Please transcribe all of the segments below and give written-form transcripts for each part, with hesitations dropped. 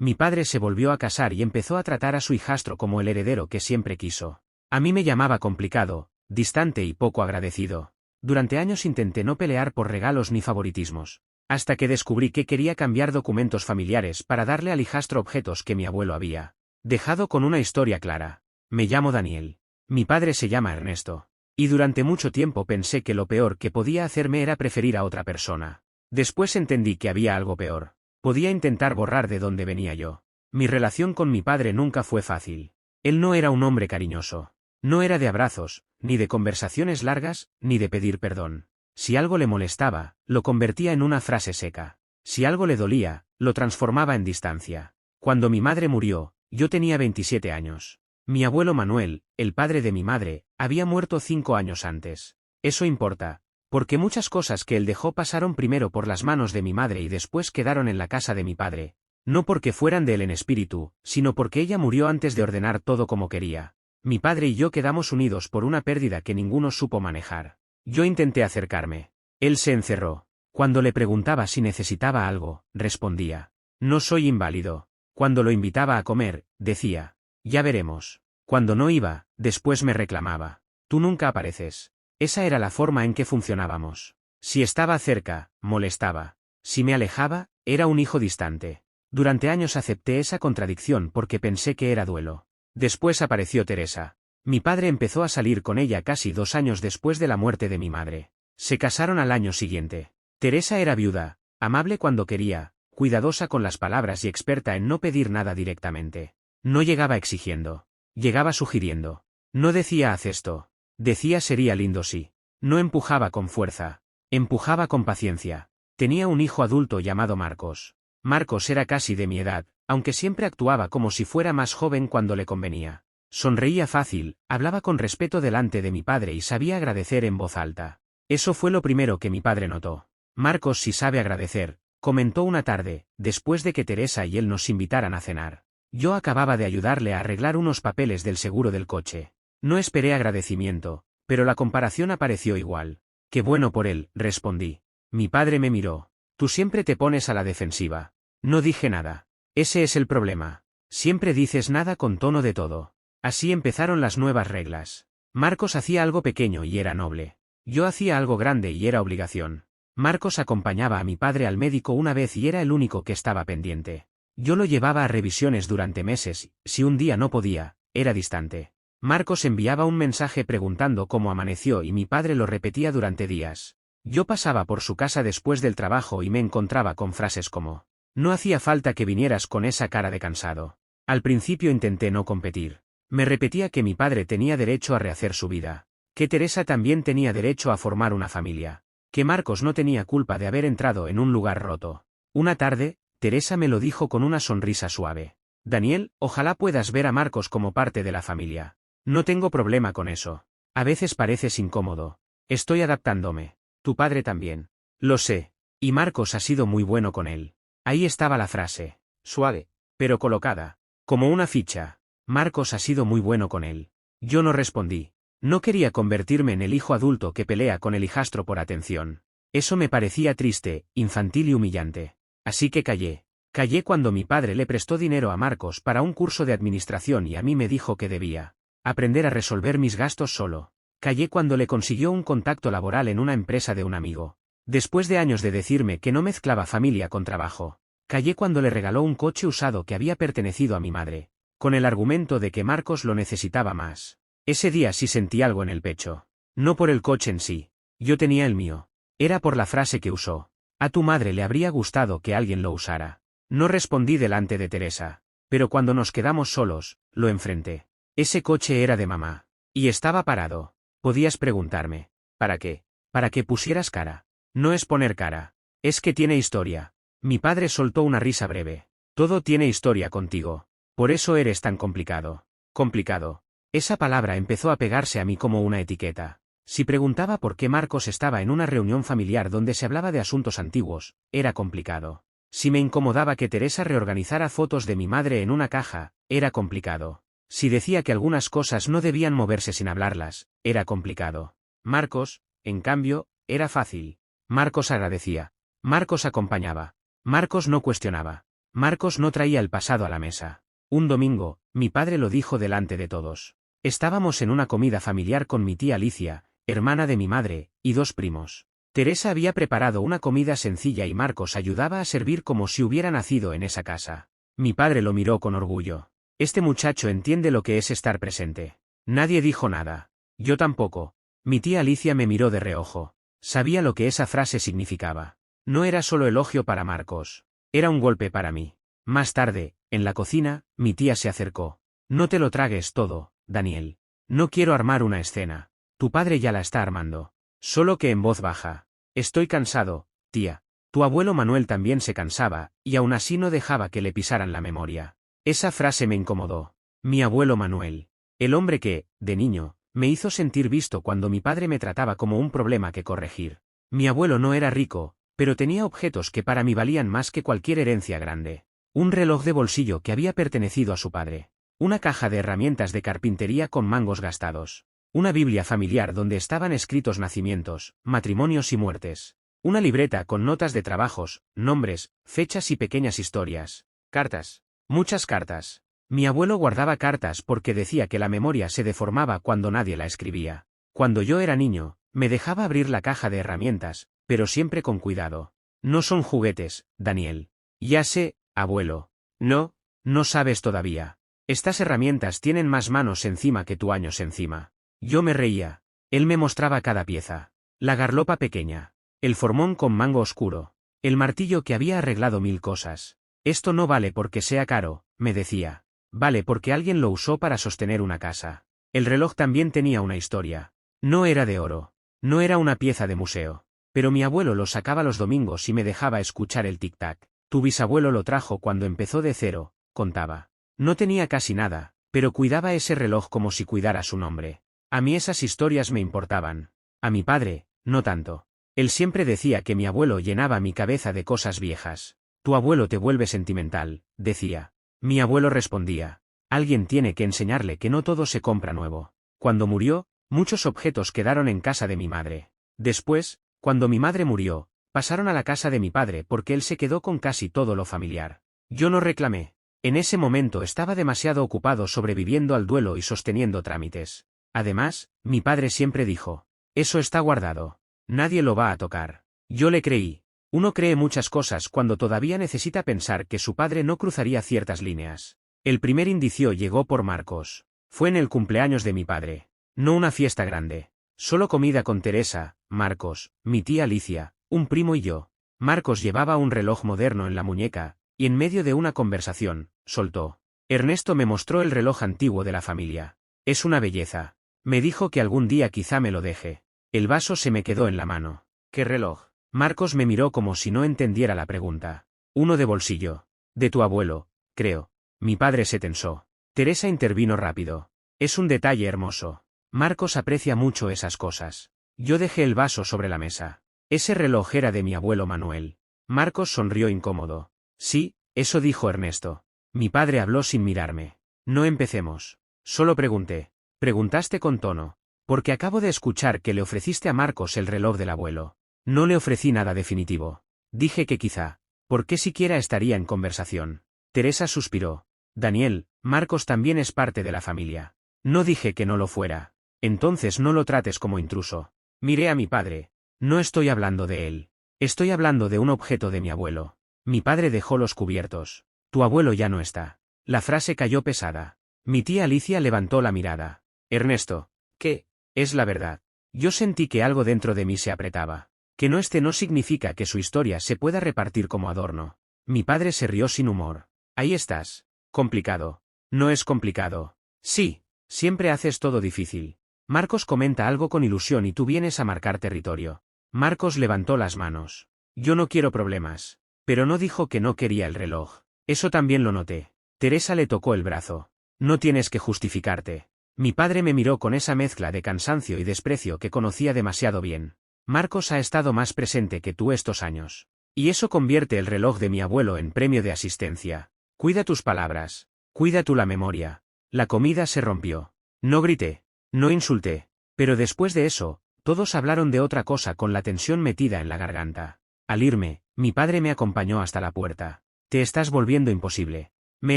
Mi padre se volvió a casar y empezó a tratar a su hijastro como el heredero que siempre quiso. A mí me llamaba complicado, distante y poco agradecido. Durante años intenté no pelear por regalos ni favoritismos, hasta que descubrí que quería cambiar documentos familiares para darle al hijastro objetos que mi abuelo había dejado con una historia clara. Me llamo Daniel. Mi padre se llama Ernesto. Y durante mucho tiempo pensé que lo peor que podía hacerme era preferir a otra persona. Después entendí que había algo peor. Podía intentar borrar de dónde venía yo. Mi relación con mi padre nunca fue fácil. Él no era un hombre cariñoso. No era de abrazos, ni de conversaciones largas, ni de pedir perdón. Si algo le molestaba, lo convertía en una frase seca. Si algo le dolía, lo transformaba en distancia. Cuando mi madre murió, yo tenía 27 años. Mi abuelo Manuel, el padre de mi madre, había muerto 5 años antes. Eso importa, porque muchas cosas que él dejó pasaron primero por las manos de mi madre y después quedaron en la casa de mi padre. No porque fueran de él en espíritu, sino porque ella murió antes de ordenar todo como quería. Mi padre y yo quedamos unidos por una pérdida que ninguno supo manejar. Yo intenté acercarme. Él se encerró. Cuando le preguntaba si necesitaba algo, respondía: no soy inválido. Cuando lo invitaba a comer, decía: ya veremos. Cuando no iba, después me reclamaba: tú nunca apareces. Esa era la forma en que funcionábamos. Si estaba cerca, molestaba. Si me alejaba, era un hijo distante. Durante años acepté esa contradicción porque pensé que era duelo. Después apareció Teresa. Mi padre empezó a salir con ella casi 2 años después de la muerte de mi madre. Se casaron al año siguiente. Teresa era viuda, amable cuando quería, cuidadosa con las palabras y experta en no pedir nada directamente. No llegaba exigiendo. Llegaba sugiriendo. No decía haz esto. Decía sería lindo si. No empujaba con fuerza. Empujaba con paciencia. Tenía un hijo adulto llamado Marcos. Marcos era casi de mi edad, aunque siempre actuaba como si fuera más joven cuando le convenía. Sonreía fácil, hablaba con respeto delante de mi padre y sabía agradecer en voz alta. Eso fue lo primero que mi padre notó. Marcos sí sabe agradecer, comentó una tarde, después de que Teresa y él nos invitaran a cenar. Yo acababa de ayudarle a arreglar unos papeles del seguro del coche. No esperé agradecimiento, pero la comparación apareció igual. Qué bueno por él, respondí. Mi padre me miró. Tú siempre te pones a la defensiva. No dije nada. Ese es el problema. Siempre dices nada con tono de todo. Así empezaron las nuevas reglas. Marcos hacía algo pequeño y era noble. Yo hacía algo grande y era obligación. Marcos acompañaba a mi padre al médico una vez y era el único que estaba pendiente. Yo lo llevaba a revisiones durante meses, si un día no podía, era distante. Marcos enviaba un mensaje preguntando cómo amaneció y mi padre lo repetía durante días. Yo pasaba por su casa después del trabajo y me encontraba con frases como: no hacía falta que vinieras con esa cara de cansado. Al principio intenté no competir. Me repetía que mi padre tenía derecho a rehacer su vida. Que Teresa también tenía derecho a formar una familia. Que Marcos no tenía culpa de haber entrado en un lugar roto. Una tarde, Teresa me lo dijo con una sonrisa suave. Daniel, ojalá puedas ver a Marcos como parte de la familia. No tengo problema con eso. A veces pareces incómodo. Estoy adaptándome. Tu padre también. Lo sé. Y Marcos ha sido muy bueno con él. Ahí estaba la frase. Suave, pero colocada. Como una ficha. Marcos ha sido muy bueno con él. Yo no respondí. No quería convertirme en el hijo adulto que pelea con el hijastro por atención. Eso me parecía triste, infantil y humillante. Así que callé. Callé cuando mi padre le prestó dinero a Marcos para un curso de administración y a mí me dijo que debía aprender a resolver mis gastos solo. Callé cuando le consiguió un contacto laboral en una empresa de un amigo. Después de años de decirme que no mezclaba familia con trabajo. Callé cuando le regaló un coche usado que había pertenecido a mi madre, con el argumento de que Marcos lo necesitaba más. Ese día sí sentí algo en el pecho. No por el coche en sí. Yo tenía el mío. Era por la frase que usó. A tu madre le habría gustado que alguien lo usara. No respondí delante de Teresa. Pero cuando nos quedamos solos, lo enfrenté. Ese coche era de mamá. Y estaba parado. Podías preguntarme. ¿Para qué? Para que pusieras cara. No es poner cara. Es que tiene historia. Mi padre soltó una risa breve. Todo tiene historia contigo. Por eso eres tan complicado. Complicado. Esa palabra empezó a pegarse a mí como una etiqueta. Si preguntaba por qué Marcos estaba en una reunión familiar donde se hablaba de asuntos antiguos, era complicado. Si me incomodaba que Teresa reorganizara fotos de mi madre en una caja, era complicado. Si decía que algunas cosas no debían moverse sin hablarlas, era complicado. Marcos, en cambio, era fácil. Marcos agradecía. Marcos acompañaba. Marcos no cuestionaba. Marcos no traía el pasado a la mesa. Un domingo, mi padre lo dijo delante de todos. Estábamos en una comida familiar con mi tía Alicia, hermana de mi madre, y 2 primos. Teresa había preparado una comida sencilla y Marcos ayudaba a servir como si hubiera nacido en esa casa. Mi padre lo miró con orgullo. Este muchacho entiende lo que es estar presente. Nadie dijo nada. Yo tampoco. Mi tía Alicia me miró de reojo. Sabía lo que esa frase significaba. No era solo elogio para Marcos. Era un golpe para mí. Más tarde, en la cocina, mi tía se acercó. No te lo tragues todo, Daniel. No quiero armar una escena. Tu padre ya la está armando. Solo que en voz baja. Estoy cansado, tía. Tu abuelo Manuel también se cansaba, y aún así no dejaba que le pisaran la memoria. Esa frase me incomodó. Mi abuelo Manuel. El hombre que, de niño, me hizo sentir visto cuando mi padre me trataba como un problema que corregir. Mi abuelo no era rico, pero tenía objetos que para mí valían más que cualquier herencia grande. Un reloj de bolsillo que había pertenecido a su padre. Una caja de herramientas de carpintería con mangos gastados. Una Biblia familiar donde estaban escritos nacimientos, matrimonios y muertes. Una libreta con notas de trabajos, nombres, fechas y pequeñas historias. Cartas. Muchas cartas. Mi abuelo guardaba cartas porque decía que la memoria se deformaba cuando nadie la escribía. Cuando yo era niño, me dejaba abrir la caja de herramientas, pero siempre con cuidado. No son juguetes, Daniel. Ya sé, abuelo. No, no sabes todavía. Estas herramientas tienen más manos encima que tu años encima. Yo me reía. Él me mostraba cada pieza. La garlopa pequeña. El formón con mango oscuro. El martillo que había arreglado 1000 cosas. Esto no vale porque sea caro, me decía. Vale porque alguien lo usó para sostener una casa. El reloj también tenía una historia. No era de oro. No era una pieza de museo. Pero mi abuelo lo sacaba los domingos y me dejaba escuchar el tic-tac. Tu bisabuelo lo trajo cuando empezó de cero, contaba. No tenía casi nada, pero cuidaba ese reloj como si cuidara su nombre. A mí esas historias me importaban. A mi padre, no tanto. Él siempre decía que mi abuelo llenaba mi cabeza de cosas viejas. Tu abuelo te vuelve sentimental, decía. Mi abuelo respondía. Alguien tiene que enseñarle que no todo se compra nuevo. Cuando murió, muchos objetos quedaron en casa de mi madre. Después, cuando mi madre murió, pasaron a la casa de mi padre porque él se quedó con casi todo lo familiar. Yo no reclamé. En ese momento estaba demasiado ocupado sobreviviendo al duelo y sosteniendo trámites. Además, mi padre siempre dijo, eso está guardado. Nadie lo va a tocar. Yo le creí. Uno cree muchas cosas cuando todavía necesita pensar que su padre no cruzaría ciertas líneas. El primer indicio llegó por Marcos. Fue en el cumpleaños de mi padre. No una fiesta grande. Solo comida con Teresa, Marcos, mi tía Alicia, un primo y yo. Marcos llevaba un reloj moderno en la muñeca, y en medio de una conversación, soltó. Ernesto me mostró el reloj antiguo de la familia. Es una belleza. Me dijo que algún día quizá me lo deje. El vaso se me quedó en la mano. ¿Qué reloj? Marcos me miró como si no entendiera la pregunta. Uno de bolsillo. De tu abuelo, creo. Mi padre se tensó. Teresa intervino rápido. Es un detalle hermoso. Marcos aprecia mucho esas cosas. Yo dejé el vaso sobre la mesa. Ese reloj era de mi abuelo Manuel. Marcos sonrió incómodo. Sí, eso dijo Ernesto. Mi padre habló sin mirarme. No empecemos. Solo pregunté. Preguntaste con tono. Porque acabo de escuchar que le ofreciste a Marcos el reloj del abuelo. No le ofrecí nada definitivo. Dije que quizá. ¿Por qué siquiera estaría en conversación? Teresa suspiró. Daniel, Marcos también es parte de la familia. No dije que no lo fuera. Entonces no lo trates como intruso. Miré a mi padre. No estoy hablando de él. Estoy hablando de un objeto de mi abuelo. Mi padre dejó los cubiertos. Tu abuelo ya no está. La frase cayó pesada. Mi tía Alicia levantó la mirada. Ernesto. ¿Qué? Es la verdad. Yo sentí que algo dentro de mí se apretaba. Que no esté no significa que su historia se pueda repartir como adorno. Mi padre se rió sin humor. Ahí estás. Complicado. No es complicado. Sí, siempre haces todo difícil. Marcos comenta algo con ilusión y tú vienes a marcar territorio. Marcos levantó las manos. Yo no quiero problemas. Pero no dijo que no quería el reloj. Eso también lo noté. Teresa le tocó el brazo. No tienes que justificarte. Mi padre me miró con esa mezcla de cansancio y desprecio que conocía demasiado bien. Marcos ha estado más presente que tú estos años. Y eso convierte el reloj de mi abuelo en premio de asistencia. Cuida tus palabras. Cuida tú la memoria. La comida se rompió. No grité. No insulté. Pero después de eso, todos hablaron de otra cosa con la tensión metida en la garganta. Al irme, mi padre me acompañó hasta la puerta. Te estás volviendo imposible. Me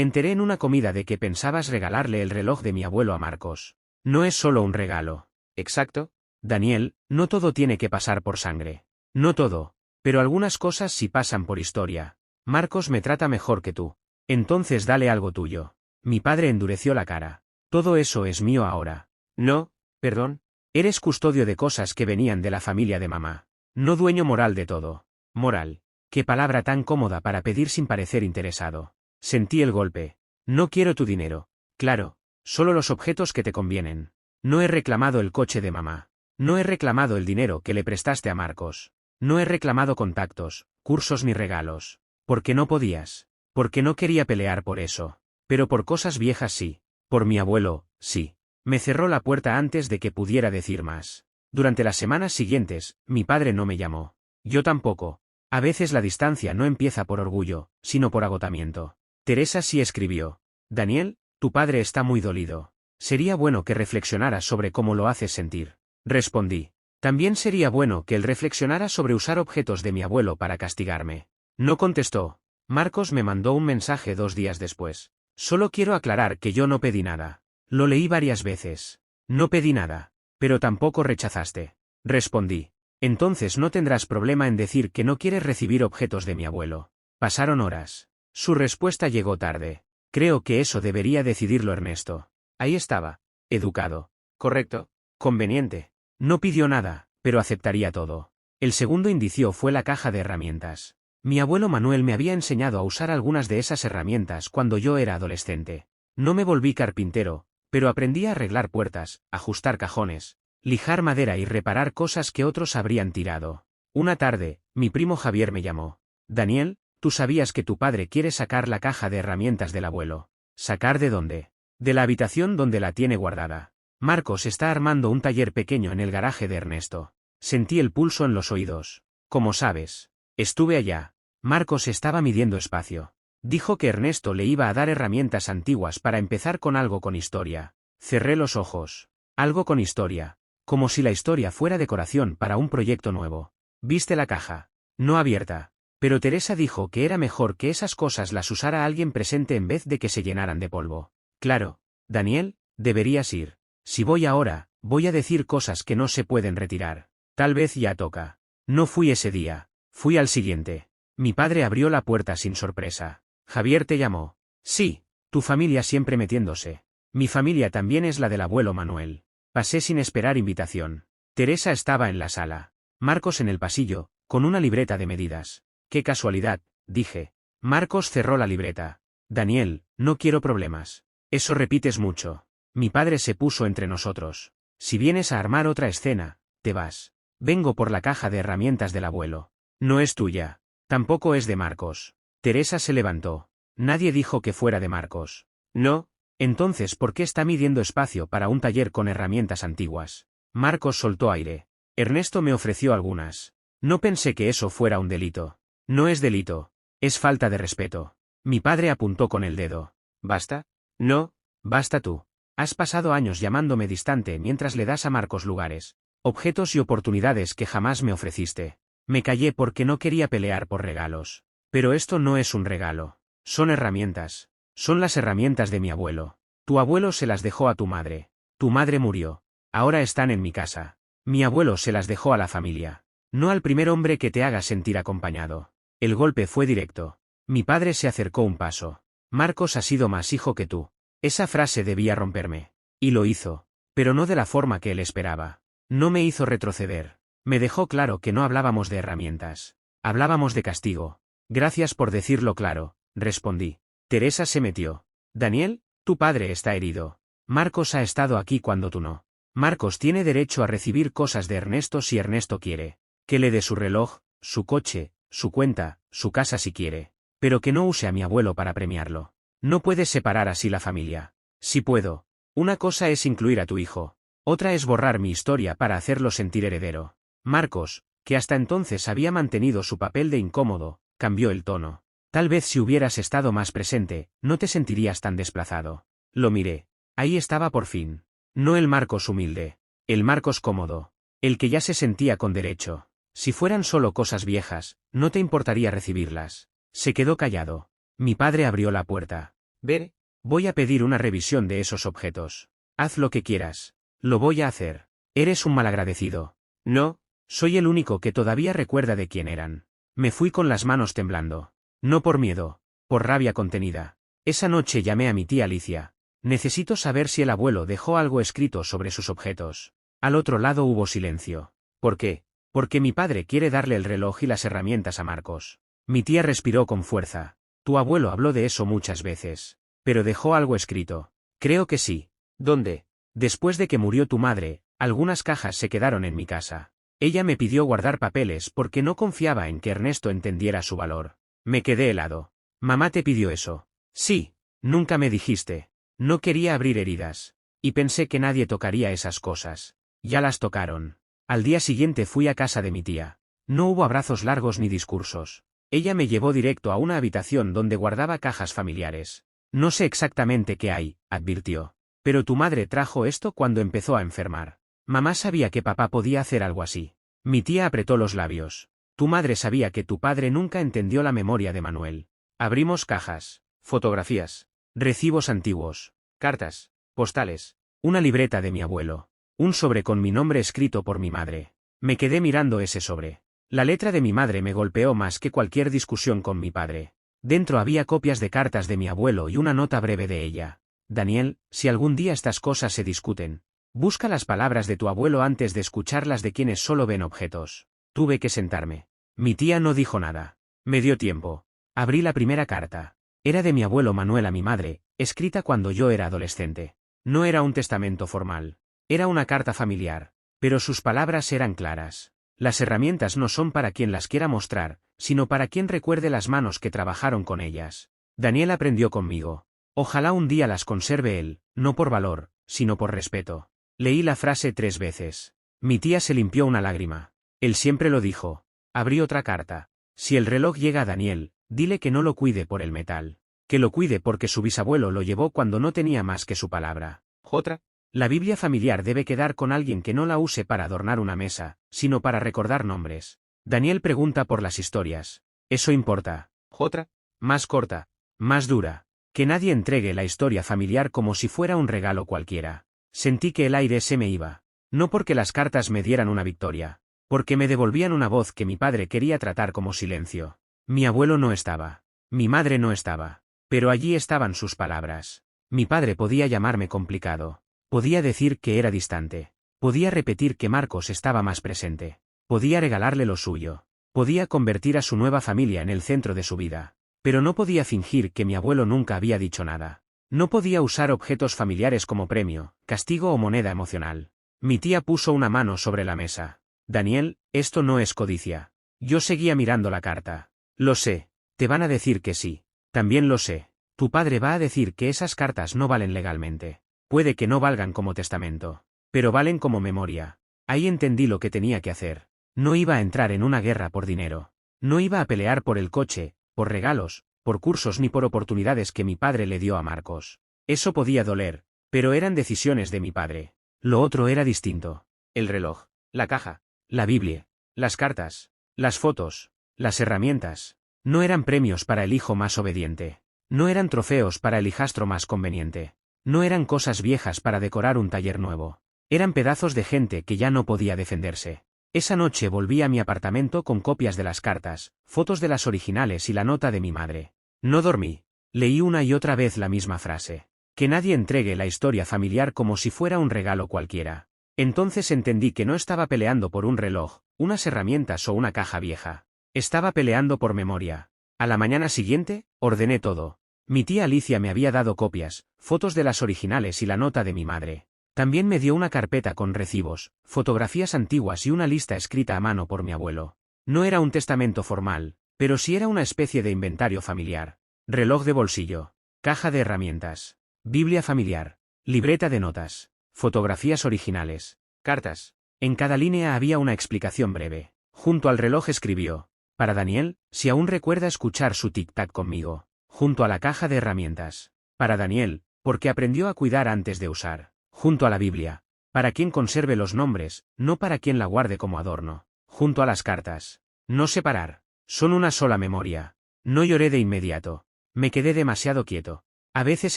enteré en una comida de que pensabas regalarle el reloj de mi abuelo a Marcos. No es solo un regalo. ¿Exacto? Daniel, no todo tiene que pasar por sangre. No todo. Pero algunas cosas sí pasan por historia. Marcos me trata mejor que tú. Entonces dale algo tuyo. Mi padre endureció la cara. Todo eso es mío ahora. No, perdón. Eres custodio de cosas que venían de la familia de mamá. No dueño moral de todo. Moral. Qué palabra tan cómoda para pedir sin parecer interesado. Sentí el golpe. No quiero tu dinero. Claro, solo los objetos que te convienen. No he reclamado el coche de mamá. No he reclamado el dinero que le prestaste a Marcos. No he reclamado contactos, cursos ni regalos. Porque no podías. Porque no quería pelear por eso. Pero por cosas viejas sí. Por mi abuelo, sí. Me cerró la puerta antes de que pudiera decir más. Durante las semanas siguientes, mi padre no me llamó. Yo tampoco. A veces la distancia no empieza por orgullo, sino por agotamiento. Teresa sí escribió. Daniel, tu padre está muy dolido. Sería bueno que reflexionaras sobre cómo lo haces sentir. Respondí. También sería bueno que él reflexionara sobre usar objetos de mi abuelo para castigarme. No contestó. Marcos me mandó un mensaje 2 días después. Solo quiero aclarar que yo no pedí nada. Lo leí varias veces. No pedí nada. Pero tampoco rechazaste. Respondí. Entonces no tendrás problema en decir que no quieres recibir objetos de mi abuelo. Pasaron horas. Su respuesta llegó tarde. Creo que eso debería decidirlo Ernesto. Ahí estaba. Educado. Correcto. Conveniente. No pidió nada, pero aceptaría todo. El segundo indicio fue la caja de herramientas. Mi abuelo Manuel me había enseñado a usar algunas de esas herramientas cuando yo era adolescente. No me volví carpintero, pero aprendí a arreglar puertas, ajustar cajones, lijar madera y reparar cosas que otros habrían tirado. Una tarde, mi primo Javier me llamó. Daniel, ¿tú sabías que tu padre quiere sacar la caja de herramientas del abuelo? ¿Sacar de dónde? De la habitación donde la tiene guardada. Marcos está armando un taller pequeño en el garaje de Ernesto. Sentí el pulso en los oídos. Como sabes, estuve allá. Marcos estaba midiendo espacio. Dijo que Ernesto le iba a dar herramientas antiguas para empezar con algo con historia. Cerré los ojos. Algo con historia. Como si la historia fuera decoración para un proyecto nuevo. ¿Viste la caja? No abierta. Pero Teresa dijo que era mejor que esas cosas las usara alguien presente en vez de que se llenaran de polvo. Claro, Daniel, deberías ir. Si voy ahora, voy a decir cosas que no se pueden retirar. Tal vez ya toca. No fui ese día. Fui al siguiente. Mi padre abrió la puerta sin sorpresa. Javier te llamó. Sí, tu familia siempre metiéndose. Mi familia también es la del abuelo Manuel. Pasé sin esperar invitación. Teresa estaba en la sala. Marcos en el pasillo, con una libreta de medidas. Qué casualidad, dije. Marcos cerró la libreta. Daniel, no quiero problemas. Eso repites mucho. Mi padre se puso entre nosotros. Si vienes a armar otra escena, te vas. Vengo por la caja de herramientas del abuelo. No es tuya. Tampoco es de Marcos. Teresa se levantó. Nadie dijo que fuera de Marcos. No. Entonces, ¿por qué está midiendo espacio para un taller con herramientas antiguas? Marcos soltó aire. Ernesto me ofreció algunas. No pensé que eso fuera un delito. No es delito. Es falta de respeto. Mi padre apuntó con el dedo. ¿Basta? No, basta tú. Has pasado años llamándome distante mientras le das a Marcos lugares, objetos y oportunidades que jamás me ofreciste. Me callé porque no quería pelear por regalos. Pero esto no es un regalo. Son herramientas. Son las herramientas de mi abuelo. Tu abuelo se las dejó a tu madre. Tu madre murió. Ahora están en mi casa. Mi abuelo se las dejó a la familia. No al primer hombre que te haga sentir acompañado. El golpe fue directo. Mi padre se acercó un paso. Marcos ha sido más hijo que tú. Esa frase debía romperme. Y lo hizo. Pero no de la forma que él esperaba. No me hizo retroceder. Me dejó claro que no hablábamos de herramientas. Hablábamos de castigo. Gracias por decirlo claro, respondí. Teresa se metió. Daniel, tu padre está herido. Marcos ha estado aquí cuando tú no. Marcos tiene derecho a recibir cosas de Ernesto si Ernesto quiere. Que le dé su reloj, su coche, su cuenta, su casa si quiere. Pero que no use a mi abuelo para premiarlo. No puedes separar así la familia. Sí puedo. Una cosa es incluir a tu hijo. Otra es borrar mi historia para hacerlo sentir heredero. Marcos, que hasta entonces había mantenido su papel de incómodo, cambió el tono. Tal vez si hubieras estado más presente, no te sentirías tan desplazado. Lo miré. Ahí estaba por fin. No el Marcos humilde. El Marcos cómodo. El que ya se sentía con derecho. Si fueran solo cosas viejas, no te importaría recibirlas. Se quedó callado. Mi padre abrió la puerta. Veré. Voy a pedir una revisión de esos objetos. Haz lo que quieras. Lo voy a hacer. Eres un malagradecido. No. Soy el único que todavía recuerda de quién eran. Me fui con las manos temblando. No por miedo, por rabia contenida. Esa noche llamé a mi tía Alicia. Necesito saber si el abuelo dejó algo escrito sobre sus objetos. Al otro lado hubo silencio. ¿Por qué? Porque mi padre quiere darle el reloj y las herramientas a Marcos. Mi tía respiró con fuerza. Tu abuelo habló de eso muchas veces. Pero dejó algo escrito. Creo que sí. ¿Dónde? Después de que murió tu madre, algunas cajas se quedaron en mi casa. Ella me pidió guardar papeles porque no confiaba en que Ernesto entendiera su valor. Me quedé helado. ¿Mamá te pidió eso? Sí. Nunca me dijiste. No quería abrir heridas. Y pensé que nadie tocaría esas cosas. Ya las tocaron. Al día siguiente fui a casa de mi tía. No hubo abrazos largos ni discursos. Ella me llevó directo a una habitación donde guardaba cajas familiares. No sé exactamente qué hay, advirtió. Pero tu madre trajo esto cuando empezó a enfermar. Mamá sabía que papá podía hacer algo así. Mi tía apretó los labios. Tu madre sabía que tu padre nunca entendió la memoria de Manuel. Abrimos cajas. Fotografías. Recibos antiguos. Cartas. Postales. Una libreta de mi abuelo. Un sobre con mi nombre escrito por mi madre. Me quedé mirando ese sobre. La letra de mi madre me golpeó más que cualquier discusión con mi padre. Dentro había copias de cartas de mi abuelo y una nota breve de ella. Daniel, si algún día estas cosas se discuten, busca las palabras de tu abuelo antes de escucharlas de quienes solo ven objetos. Tuve que sentarme. Mi tía no dijo nada. Me dio tiempo. Abrí la primera carta. Era de mi abuelo Manuel a mi madre, escrita cuando yo era adolescente. No era un testamento formal. Era una carta familiar. Pero sus palabras eran claras. Las herramientas no son para quien las quiera mostrar, sino para quien recuerde las manos que trabajaron con ellas. Daniel aprendió conmigo. Ojalá un día las conserve él, no por valor, sino por respeto. Leí la frase 3 veces. Mi tía se limpió una lágrima. Él siempre lo dijo. Abrí otra carta. Si el reloj llega a Daniel, dile que no lo cuide por el metal. Que lo cuide porque su bisabuelo lo llevó cuando no tenía más que su palabra. Otra. La Biblia familiar debe quedar con alguien que no la use para adornar una mesa, sino para recordar nombres. Daniel pregunta por las historias. Eso importa. Otra. Más corta. Más dura. Que nadie entregue la historia familiar como si fuera un regalo cualquiera. Sentí que el aire se me iba. No porque las cartas me dieran una victoria. Porque me devolvían una voz que mi padre quería tratar como silencio. Mi abuelo no estaba. Mi madre no estaba. Pero allí estaban sus palabras. Mi padre podía llamarme complicado. Podía decir que era distante. Podía repetir que Marcos estaba más presente. Podía regalarle lo suyo. Podía convertir a su nueva familia en el centro de su vida. Pero no podía fingir que mi abuelo nunca había dicho nada. No podía usar objetos familiares como premio, castigo o moneda emocional. Mi tía puso una mano sobre la mesa. Daniel, esto no es codicia. Yo seguía mirando la carta. Lo sé. Te van a decir que sí. También lo sé. Tu padre va a decir que esas cartas no valen legalmente. Puede que no valgan como testamento. Pero valen como memoria. Ahí entendí lo que tenía que hacer. No iba a entrar en una guerra por dinero. No iba a pelear por el coche, por regalos, por cursos ni por oportunidades que mi padre le dio a Marcos. Eso podía doler, pero eran decisiones de mi padre. Lo otro era distinto. El reloj. La caja. La Biblia. Las cartas. Las fotos. Las herramientas. No eran premios para el hijo más obediente. No eran trofeos para el hijastro más conveniente. No eran cosas viejas para decorar un taller nuevo. Eran pedazos de gente que ya no podía defenderse. Esa noche volví a mi apartamento con copias de las cartas, fotos de las originales y la nota de mi madre. No dormí. Leí una y otra vez la misma frase. Que nadie entregue la historia familiar como si fuera un regalo cualquiera. Entonces entendí que no estaba peleando por un reloj, unas herramientas o una caja vieja. Estaba peleando por memoria. A la mañana siguiente, ordené todo. Mi tía Alicia me había dado copias, fotos de las originales y la nota de mi madre. También me dio una carpeta con recibos, fotografías antiguas y una lista escrita a mano por mi abuelo. No era un testamento formal, pero sí era una especie de inventario familiar. Reloj de bolsillo. Caja de herramientas. Biblia familiar. Libreta de notas. Fotografías originales. Cartas. En cada línea había una explicación breve. Junto al reloj escribió. Para Daniel, si aún recuerda escuchar su tic-tac conmigo. Junto a la caja de herramientas. Para Daniel, porque aprendió a cuidar antes de usar. Junto a la Biblia. Para quien conserve los nombres, no para quien la guarde como adorno. Junto a las cartas. No separar. Son una sola memoria. No lloré de inmediato. Me quedé demasiado quieto. A veces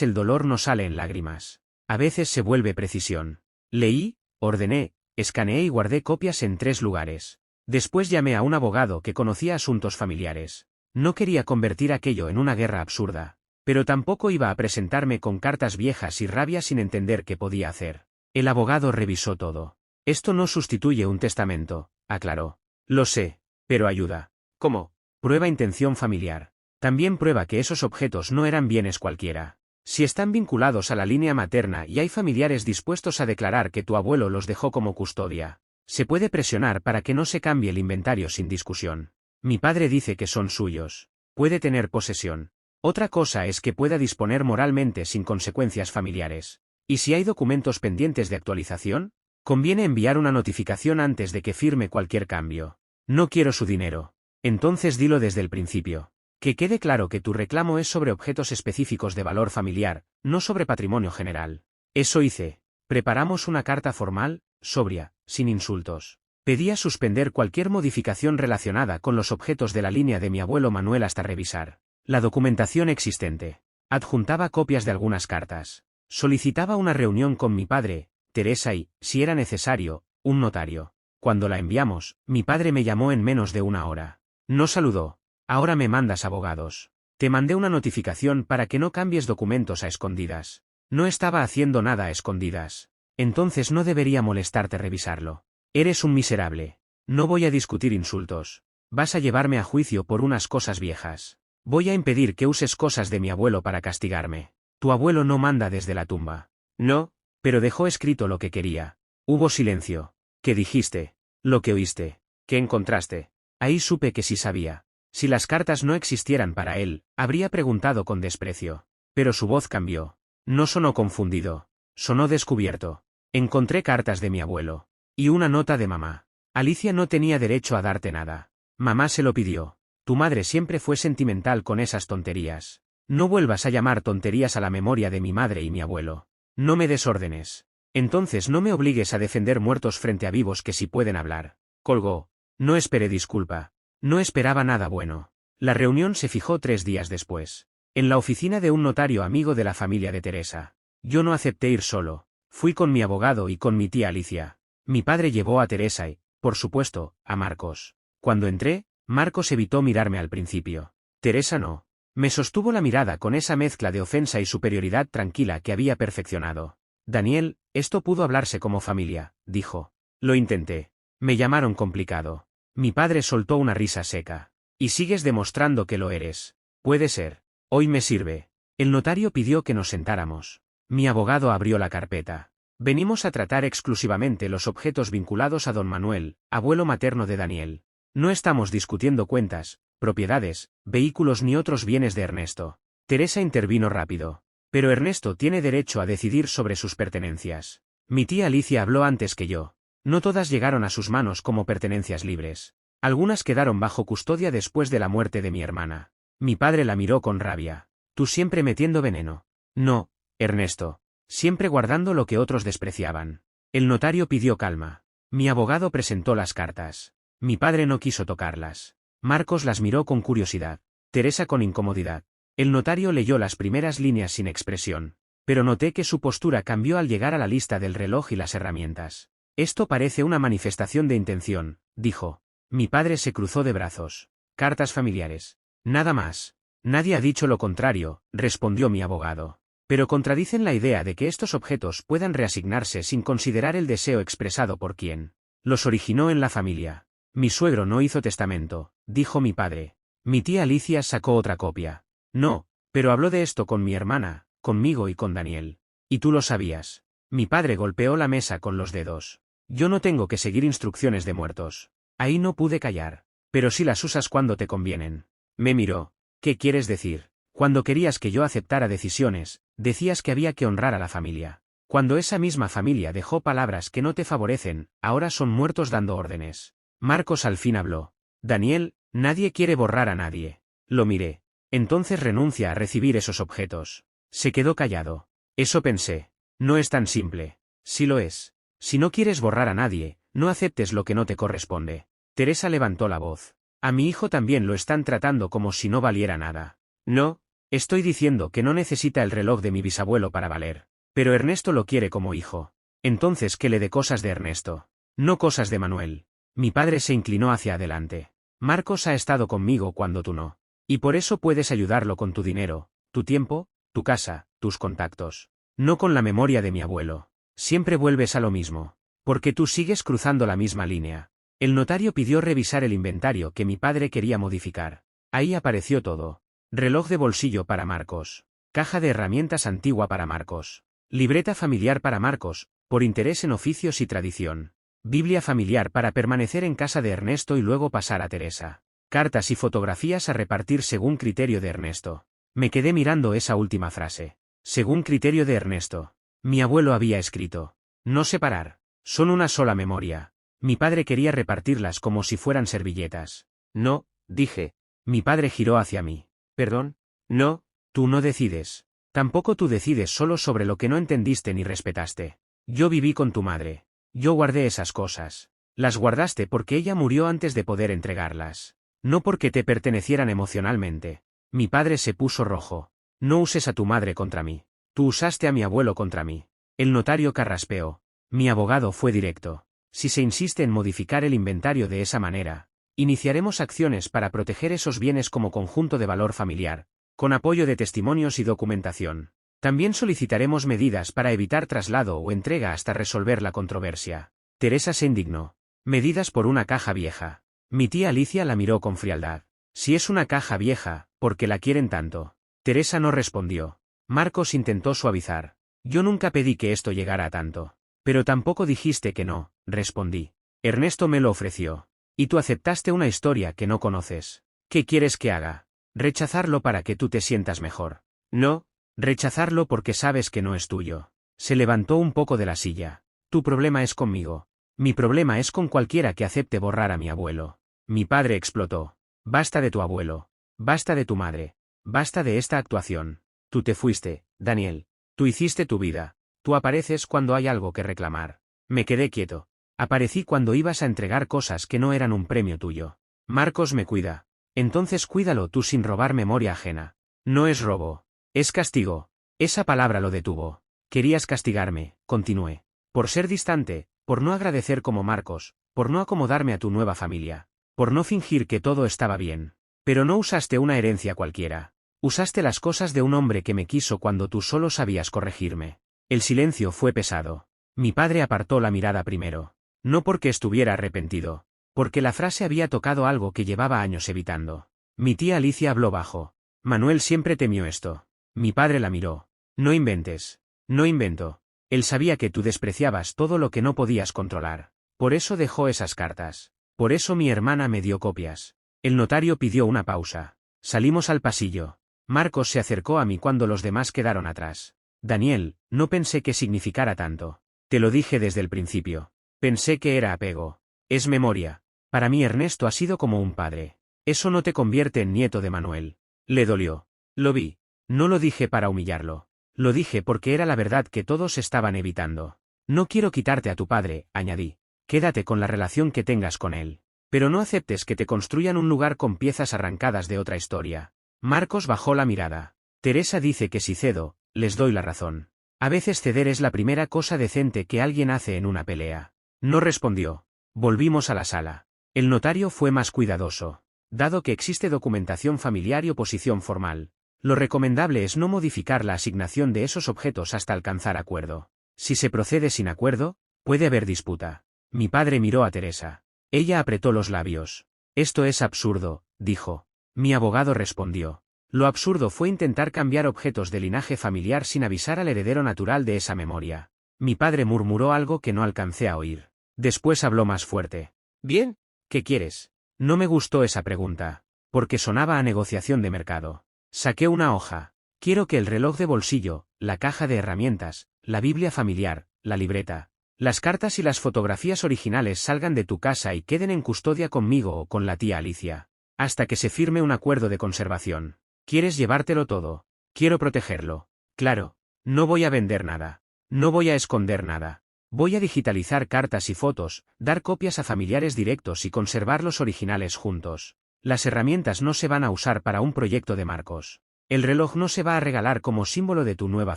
el dolor no sale en lágrimas. A veces se vuelve precisión. Leí, ordené, escaneé y guardé copias en 3 lugares. Después llamé a un abogado que conocía asuntos familiares. No quería convertir aquello en una guerra absurda, pero tampoco iba a presentarme con cartas viejas y rabia sin entender qué podía hacer. El abogado revisó todo. Esto no sustituye un testamento, aclaró. Lo sé, pero ayuda. ¿Cómo? Prueba intención familiar. También prueba que esos objetos no eran bienes cualquiera. Si están vinculados a la línea materna y hay familiares dispuestos a declarar que tu abuelo los dejó como custodia, se puede presionar para que no se cambie el inventario sin discusión. Mi padre dice que son suyos. Puede tener posesión. Otra cosa es que pueda disponer moralmente sin consecuencias familiares. ¿Y si hay documentos pendientes de actualización? Conviene enviar una notificación antes de que firme cualquier cambio. No quiero su dinero. Entonces dilo desde el principio. Que quede claro que tu reclamo es sobre objetos específicos de valor familiar, no sobre patrimonio general. Eso hice. Preparamos una carta formal, sobria, sin insultos. Pedía suspender cualquier modificación relacionada con los objetos de la línea de mi abuelo Manuel hasta revisar la documentación existente. Adjuntaba copias de algunas cartas. Solicitaba una reunión con mi padre, Teresa y, si era necesario, un notario. Cuando la enviamos, mi padre me llamó en menos de 1 hora. No saludó. Ahora me mandas abogados. Te mandé una notificación para que no cambies documentos a escondidas. No estaba haciendo nada a escondidas. Entonces no debería molestarte revisarlo. Eres un miserable. No voy a discutir insultos. Vas a llevarme a juicio por unas cosas viejas. Voy a impedir que uses cosas de mi abuelo para castigarme. Tu abuelo no manda desde la tumba. No, pero dejó escrito lo que quería. Hubo silencio. ¿Qué dijiste? Lo que oíste. ¿Qué encontraste? Ahí supe que sí sabía. Si las cartas no existieran para él, habría preguntado con desprecio. Pero su voz cambió. No sonó confundido. Sonó descubierto. Encontré cartas de mi abuelo. Y una nota de mamá. Alicia no tenía derecho a darte nada. Mamá se lo pidió. Tu madre siempre fue sentimental con esas tonterías. No vuelvas a llamar tonterías a la memoria de mi madre y mi abuelo. No me des órdenes. Entonces no me obligues a defender muertos frente a vivos que sí pueden hablar. Colgó. No esperé disculpa. No esperaba nada bueno. La reunión se fijó 3 días después. En la oficina de un notario amigo de la familia de Teresa. Yo no acepté ir solo. Fui con mi abogado y con mi tía Alicia. Mi padre llevó a Teresa y, por supuesto, a Marcos. Cuando entré, Marcos evitó mirarme al principio. Teresa no. Me sostuvo la mirada con esa mezcla de ofensa y superioridad tranquila que había perfeccionado. Daniel, esto pudo hablarse como familia, dijo. Lo intenté. Me llamaron complicado. Mi padre soltó una risa seca. Y sigues demostrando que lo eres. Puede ser. Hoy me sirve. El notario pidió que nos sentáramos. Mi abogado abrió la carpeta. Venimos a tratar exclusivamente los objetos vinculados a don Manuel, abuelo materno de Daniel. No estamos discutiendo cuentas, propiedades, vehículos ni otros bienes de Ernesto. Teresa intervino rápido. Pero Ernesto tiene derecho a decidir sobre sus pertenencias. Mi tía Alicia habló antes que yo. No todas llegaron a sus manos como pertenencias libres. Algunas quedaron bajo custodia después de la muerte de mi hermana. Mi padre la miró con rabia. Tú siempre metiendo veneno. No, Ernesto. Siempre guardando lo que otros despreciaban. El notario pidió calma. Mi abogado presentó las cartas. Mi padre no quiso tocarlas. Marcos las miró con curiosidad. Teresa con incomodidad. El notario leyó las primeras líneas sin expresión. Pero noté que su postura cambió al llegar a la lista del reloj y las herramientas. Esto parece una manifestación de intención, dijo. Mi padre se cruzó de brazos. Cartas familiares. Nada más. Nadie ha dicho lo contrario, respondió mi abogado. Pero contradicen la idea de que estos objetos puedan reasignarse sin considerar el deseo expresado por quien los originó en la familia. Mi suegro no hizo testamento, dijo mi padre. Mi tía Alicia sacó otra copia. No, pero habló de esto con mi hermana, conmigo y con Daniel. Y tú lo sabías. Mi padre golpeó la mesa con los dedos. Yo no tengo que seguir instrucciones de muertos. Ahí no pude callar. Pero sí las usas cuando te convienen. Me miró. ¿Qué quieres decir? Cuando querías que yo aceptara decisiones, decías que había que honrar a la familia. Cuando esa misma familia dejó palabras que no te favorecen, ahora son muertos dando órdenes. Marcos al fin habló. Daniel, nadie quiere borrar a nadie. Lo miré. Entonces renuncia a recibir esos objetos. Se quedó callado. Eso pensé. No es tan simple. Sí lo es. Si no quieres borrar a nadie, no aceptes lo que no te corresponde. Teresa levantó la voz. A mi hijo también lo están tratando como si no valiera nada. No, Estoy diciendo que no necesita el reloj de mi bisabuelo para valer. Pero Ernesto lo quiere como hijo. Entonces que le dé cosas de Ernesto. No cosas de Manuel. Mi padre se inclinó hacia adelante. Marcos ha estado conmigo cuando tú no. Y por eso puedes ayudarlo con tu dinero, tu tiempo, tu casa, tus contactos. No con la memoria de mi abuelo. Siempre vuelves a lo mismo. Porque tú sigues cruzando la misma línea. El notario pidió revisar el inventario que mi padre quería modificar. Ahí apareció todo. Reloj de bolsillo para Marcos. Caja de herramientas antigua para Marcos. Libreta familiar para Marcos, por interés en oficios y tradición. Biblia familiar para permanecer en casa de Ernesto y luego pasar a Teresa. Cartas y fotografías a repartir según criterio de Ernesto. Me quedé mirando esa última frase. Según criterio de Ernesto. Mi abuelo había escrito. No separar. Son una sola memoria. Mi padre quería repartirlas como si fueran servilletas. No, dije. Mi padre giró hacia mí. ¿Perdón? No, tú no decides. Tampoco tú decides solo sobre lo que no entendiste ni respetaste. Yo viví con tu madre. Yo guardé esas cosas. Las guardaste porque ella murió antes de poder entregarlas. No porque te pertenecieran emocionalmente. Mi padre se puso rojo. No uses a tu madre contra mí. Tú usaste a mi abuelo contra mí. El notario carraspeó. Mi abogado fue directo. Si se insiste en modificar el inventario de esa manera, iniciaremos acciones para proteger esos bienes como conjunto de valor familiar, con apoyo de testimonios y documentación. También solicitaremos medidas para evitar traslado o entrega hasta resolver la controversia. Teresa se indignó. Medidas por una caja vieja. Mi tía Alicia la miró con frialdad. Si es una caja vieja, ¿por qué la quieren tanto? Teresa no respondió. Marcos intentó suavizar. Yo nunca pedí que esto llegara a tanto. Pero tampoco dijiste que no, respondí. Ernesto me lo ofreció. Y tú aceptaste una historia que no conoces. ¿Qué quieres que haga? Rechazarlo para que tú te sientas mejor. No, rechazarlo porque sabes que no es tuyo. Se levantó un poco de la silla. Tu problema es conmigo. Mi problema es con cualquiera que acepte borrar a mi abuelo. Mi padre explotó. Basta de tu abuelo. Basta de tu madre. Basta de esta actuación. Tú te fuiste, Daniel. Tú hiciste tu vida. Tú apareces cuando hay algo que reclamar. Me quedé quieto. Aparecí cuando ibas a entregar cosas que no eran un premio tuyo. Marcos me cuida. Entonces cuídalo tú sin robar memoria ajena. No es robo. Es castigo. Esa palabra lo detuvo. Querías castigarme, continué. Por ser distante, por no agradecer como Marcos, por no acomodarme a tu nueva familia, por no fingir que todo estaba bien. Pero no usaste una herencia cualquiera. Usaste las cosas de un hombre que me quiso cuando tú solo sabías corregirme. El silencio fue pesado. Mi padre apartó la mirada primero. No porque estuviera arrepentido. Porque la frase había tocado algo que llevaba años evitando. Mi tía Alicia habló bajo. Manuel siempre temió esto. Mi padre la miró. No inventes. No invento. Él sabía que tú despreciabas todo lo que no podías controlar. Por eso dejó esas cartas. Por eso mi hermana me dio copias. El notario pidió una pausa. Salimos al pasillo. Marcos se acercó a mí cuando los demás quedaron atrás. Daniel, no pensé que significara tanto. Te lo dije desde el principio. Pensé que era apego. Es memoria. Para mí Ernesto ha sido como un padre. Eso no te convierte en nieto de Manuel. Le dolió. Lo vi. No lo dije para humillarlo. Lo dije porque era la verdad que todos estaban evitando. No quiero quitarte a tu padre, añadí. Quédate con la relación que tengas con él. Pero no aceptes que te construyan un lugar con piezas arrancadas de otra historia. Marcos bajó la mirada. Teresa dice que si cedo, les doy la razón. A veces ceder es la primera cosa decente que alguien hace en una pelea. No respondió. Volvimos a la sala. El notario fue más cuidadoso. Dado que existe documentación familiar y oposición formal, lo recomendable es no modificar la asignación de esos objetos hasta alcanzar acuerdo. Si se procede sin acuerdo, puede haber disputa. Mi padre miró a Teresa. Ella apretó los labios. Esto es absurdo, dijo. Mi abogado respondió. Lo absurdo fue intentar cambiar objetos de linaje familiar sin avisar al heredero natural de esa memoria. Mi padre murmuró algo que no alcancé a oír. Después habló más fuerte. Bien, ¿qué quieres? No me gustó esa pregunta, porque sonaba a negociación de mercado. Saqué una hoja. Quiero que el reloj de bolsillo, la caja de herramientas, la Biblia familiar, la libreta, las cartas y las fotografías originales salgan de tu casa y queden en custodia conmigo o con la tía Alicia, hasta que se firme un acuerdo de conservación. ¿Quieres llevártelo todo? Quiero protegerlo. Claro, no voy a vender nada. No voy a esconder nada. Voy a digitalizar cartas y fotos, dar copias a familiares directos y conservar los originales juntos. Las herramientas no se van a usar para un proyecto de Marcos. El reloj no se va a regalar como símbolo de tu nueva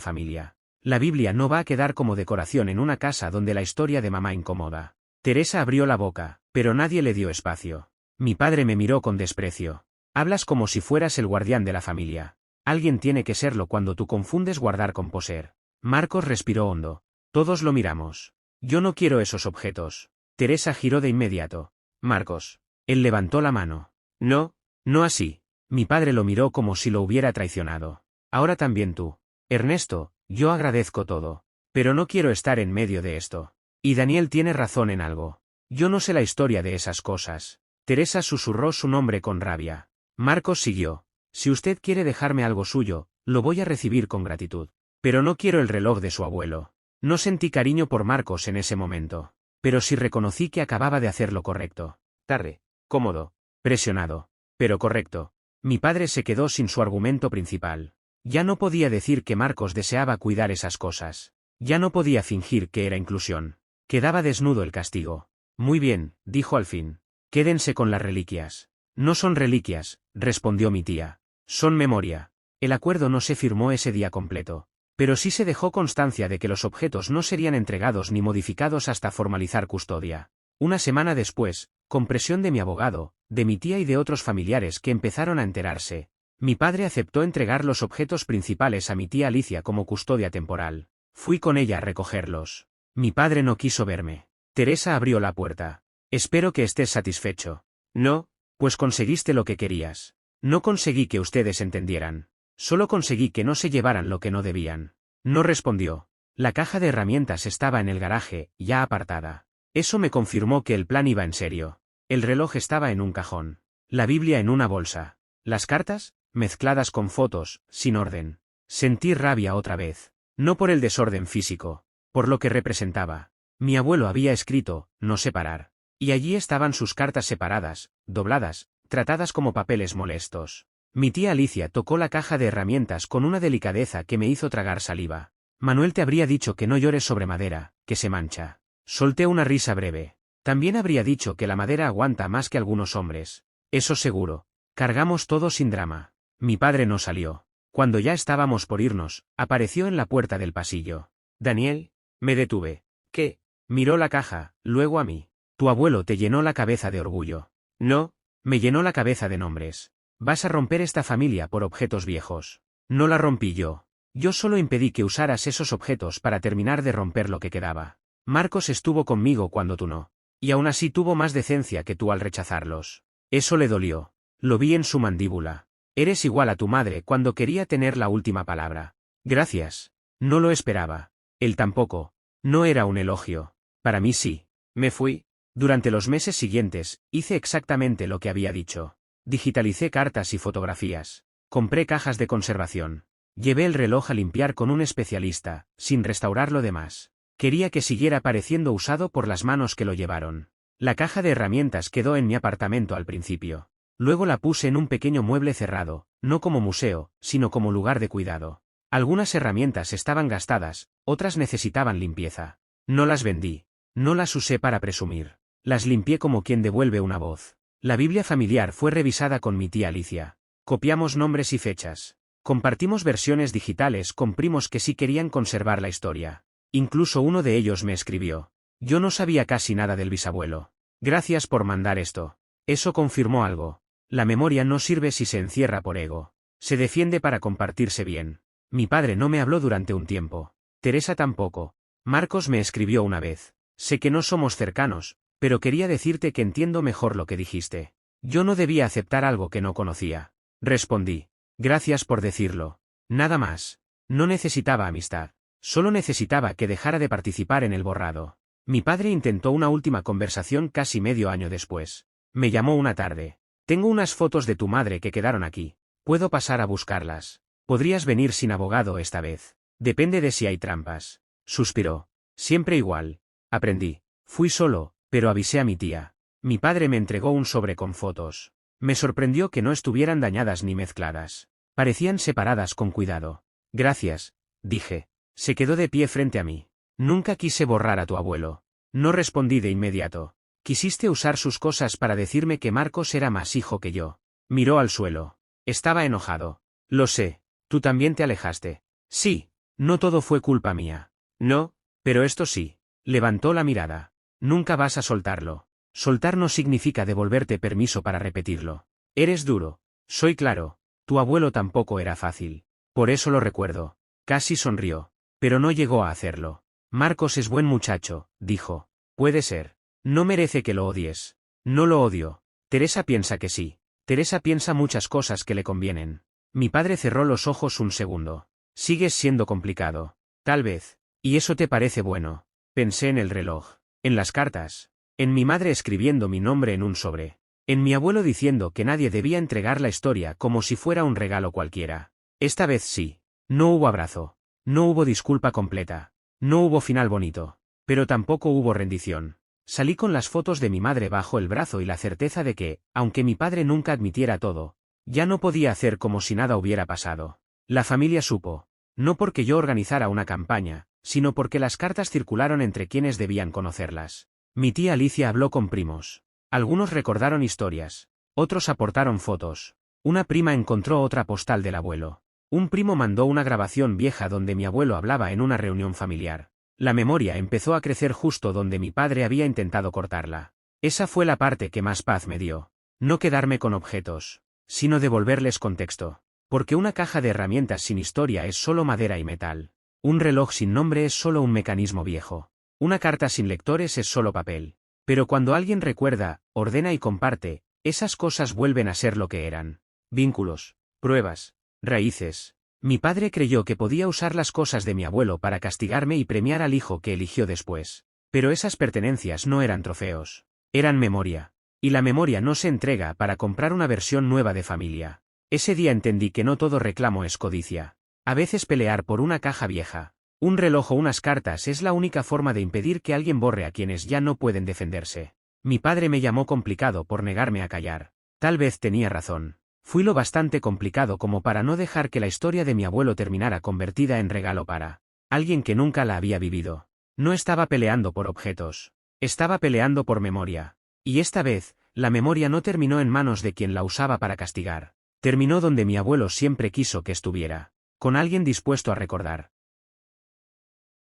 familia. La Biblia no va a quedar como decoración en una casa donde la historia de mamá incomoda. Teresa abrió la boca, pero nadie le dio espacio. Mi padre me miró con desprecio. Hablas como si fueras el guardián de la familia. Alguien tiene que serlo cuando tú confundes guardar con poseer. Marcos respiró hondo. Todos lo miramos. Yo no quiero esos objetos. Teresa giró de inmediato. Marcos. Él levantó la mano. No, no así. Mi padre lo miró como si lo hubiera traicionado. Ahora también tú. Ernesto, yo agradezco todo. Pero no quiero estar en medio de esto. Y Daniel tiene razón en algo. Yo no sé la historia de esas cosas. Teresa susurró su nombre con rabia. Marcos siguió. Si usted quiere dejarme algo suyo, lo voy a recibir con gratitud. Pero no quiero el reloj de su abuelo. No sentí cariño por Marcos en ese momento. Pero sí reconocí que acababa de hacer lo correcto. Tarde. Cómodo. Presionado. Pero correcto. Mi padre se quedó sin su argumento principal. Ya no podía decir que Marcos deseaba cuidar esas cosas. Ya no podía fingir que era inclusión. Quedaba desnudo el castigo. Muy bien, dijo al fin. Quédense con las reliquias. No son reliquias, respondió mi tía. Son memoria. El acuerdo no se firmó ese día completo. Pero sí se dejó constancia de que los objetos no serían entregados ni modificados hasta formalizar custodia. Una semana después, con presión de mi abogado, de mi tía y de otros familiares que empezaron a enterarse, mi padre aceptó entregar los objetos principales a mi tía Alicia como custodia temporal. Fui con ella a recogerlos. Mi padre no quiso verme. Teresa abrió la puerta. Espero que estés satisfecho. No, pues conseguiste lo que querías. No conseguí que ustedes entendieran. Solo conseguí que no se llevaran lo que no debían. No respondió. La caja de herramientas estaba en el garaje, ya apartada. Eso me confirmó que el plan iba en serio. El reloj estaba en un cajón. La Biblia en una bolsa. Las cartas, mezcladas con fotos, sin orden. Sentí rabia otra vez. No por el desorden físico, por lo que representaba. Mi abuelo había escrito, no separar. Y allí estaban sus cartas separadas, dobladas, tratadas como papeles molestos. Mi tía Alicia tocó la caja de herramientas con una delicadeza que me hizo tragar saliva. Manuel te habría dicho que no llores sobre madera, que se mancha. Solté una risa breve. También habría dicho que la madera aguanta más que algunos hombres. Eso seguro. Cargamos todo sin drama. Mi padre no salió. Cuando ya estábamos por irnos, apareció en la puerta del pasillo. Daniel, me detuve. ¿Qué? Miró la caja, luego a mí. Tu abuelo te llenó la cabeza de orgullo. No, me llenó la cabeza de nombres. Vas a romper esta familia por objetos viejos. No la rompí yo. Yo solo impedí que usaras esos objetos para terminar de romper lo que quedaba. Marcos estuvo conmigo cuando tú no. Y aún así tuvo más decencia que tú al rechazarlos. Eso le dolió. Lo vi en su mandíbula. Eres igual a tu madre cuando quería tener la última palabra. Gracias. No lo esperaba. Él tampoco. No era un elogio. Para mí sí. Me fui. Durante los meses siguientes, hice exactamente lo que había dicho. Digitalicé cartas y fotografías. Compré cajas de conservación. Llevé el reloj a limpiar con un especialista, sin restaurar lo demás. Quería que siguiera pareciendo usado por las manos que lo llevaron. La caja de herramientas quedó en mi apartamento al principio. Luego la puse en un pequeño mueble cerrado, no como museo, sino como lugar de cuidado. Algunas herramientas estaban gastadas, otras necesitaban limpieza. No las vendí. No las usé para presumir. Las limpié como quien devuelve una voz. La Biblia familiar fue revisada con mi tía Alicia. Copiamos nombres y fechas. Compartimos versiones digitales con primos que sí querían conservar la historia. Incluso uno de ellos me escribió. Yo no sabía casi nada del bisabuelo. Gracias por mandar esto. Eso confirmó algo. La memoria no sirve si se encierra por ego. Se defiende para compartirse bien. Mi padre no me habló durante un tiempo. Teresa tampoco. Marcos me escribió una vez. Sé que no somos cercanos, pero quería decirte que entiendo mejor lo que dijiste. Yo no debía aceptar algo que no conocía. Respondí. Gracias por decirlo. Nada más. No necesitaba amistad. Solo necesitaba que dejara de participar en el borrado. Mi padre intentó una última conversación casi medio año después. Me llamó una tarde. Tengo unas fotos de tu madre que quedaron aquí. Puedo pasar a buscarlas. Podrías venir sin abogado esta vez. Depende de si hay trampas. Suspiró. Siempre igual. Aprendí. Fui solo, pero avisé a mi tía. Mi padre me entregó un sobre con fotos. Me sorprendió que no estuvieran dañadas ni mezcladas. Parecían separadas con cuidado. Gracias, dije. Se quedó de pie frente a mí. Nunca quise borrar a tu abuelo. No respondí de inmediato. Quisiste usar sus cosas para decirme que Marcos era más hijo que yo. Miró al suelo. Estaba enojado. Lo sé, Tú también te alejaste. Sí, no todo fue culpa mía. No, pero esto sí. Levantó la mirada. Nunca vas a soltarlo. Soltar no significa devolverte permiso para repetirlo. Eres duro. Soy claro. Tu abuelo tampoco era fácil. Por eso lo recuerdo. Casi sonrió. Pero no llegó a hacerlo. Marcos es buen muchacho, dijo. Puede ser. No merece que lo odies. No lo odio. Teresa piensa que sí. Teresa piensa muchas cosas que le convienen. Mi padre cerró los ojos un segundo. Sigues siendo complicado. Tal vez. ¿Y eso te parece bueno? Pensé en el reloj. En las cartas. En mi madre escribiendo mi nombre en un sobre. En mi abuelo diciendo que nadie debía entregar la historia como si fuera un regalo cualquiera. Esta vez sí. No hubo abrazo. No hubo disculpa completa. No hubo final bonito. Pero tampoco hubo rendición. Salí con las fotos de mi madre bajo el brazo y la certeza de que, aunque mi padre nunca admitiera todo, ya no podía hacer como si nada hubiera pasado. La familia supo. No porque yo organizara una campaña, sino porque las cartas circularon entre quienes debían conocerlas. Mi tía Alicia habló con primos. Algunos recordaron historias. Otros aportaron fotos. Una prima encontró otra postal del abuelo. Un primo mandó una grabación vieja donde mi abuelo hablaba en una reunión familiar. La memoria empezó a crecer justo donde mi padre había intentado cortarla. Esa fue la parte que más paz me dio. No quedarme con objetos, sino devolverles contexto. Porque una caja de herramientas sin historia es solo madera y metal. Un reloj sin nombre es solo un mecanismo viejo. Una carta sin lectores es solo papel. Pero cuando alguien recuerda, ordena y comparte, esas cosas vuelven a ser lo que eran. Vínculos, pruebas, raíces. Mi padre creyó que podía usar las cosas de mi abuelo para castigarme y premiar al hijo que eligió después. Pero esas pertenencias no eran trofeos. Eran memoria. Y la memoria no se entrega para comprar una versión nueva de familia. Ese día entendí que no todo reclamo es codicia. A veces pelear por una caja vieja, un reloj o unas cartas es la única forma de impedir que alguien borre a quienes ya no pueden defenderse. Mi padre me llamó complicado por negarme a callar. Tal vez tenía razón. Fui lo bastante complicado como para no dejar que la historia de mi abuelo terminara convertida en regalo para alguien que nunca la había vivido. No estaba peleando por objetos. Estaba peleando por memoria. Y esta vez, la memoria no terminó en manos de quien la usaba para castigar. Terminó donde mi abuelo siempre quiso que estuviera. Con alguien dispuesto a recordar.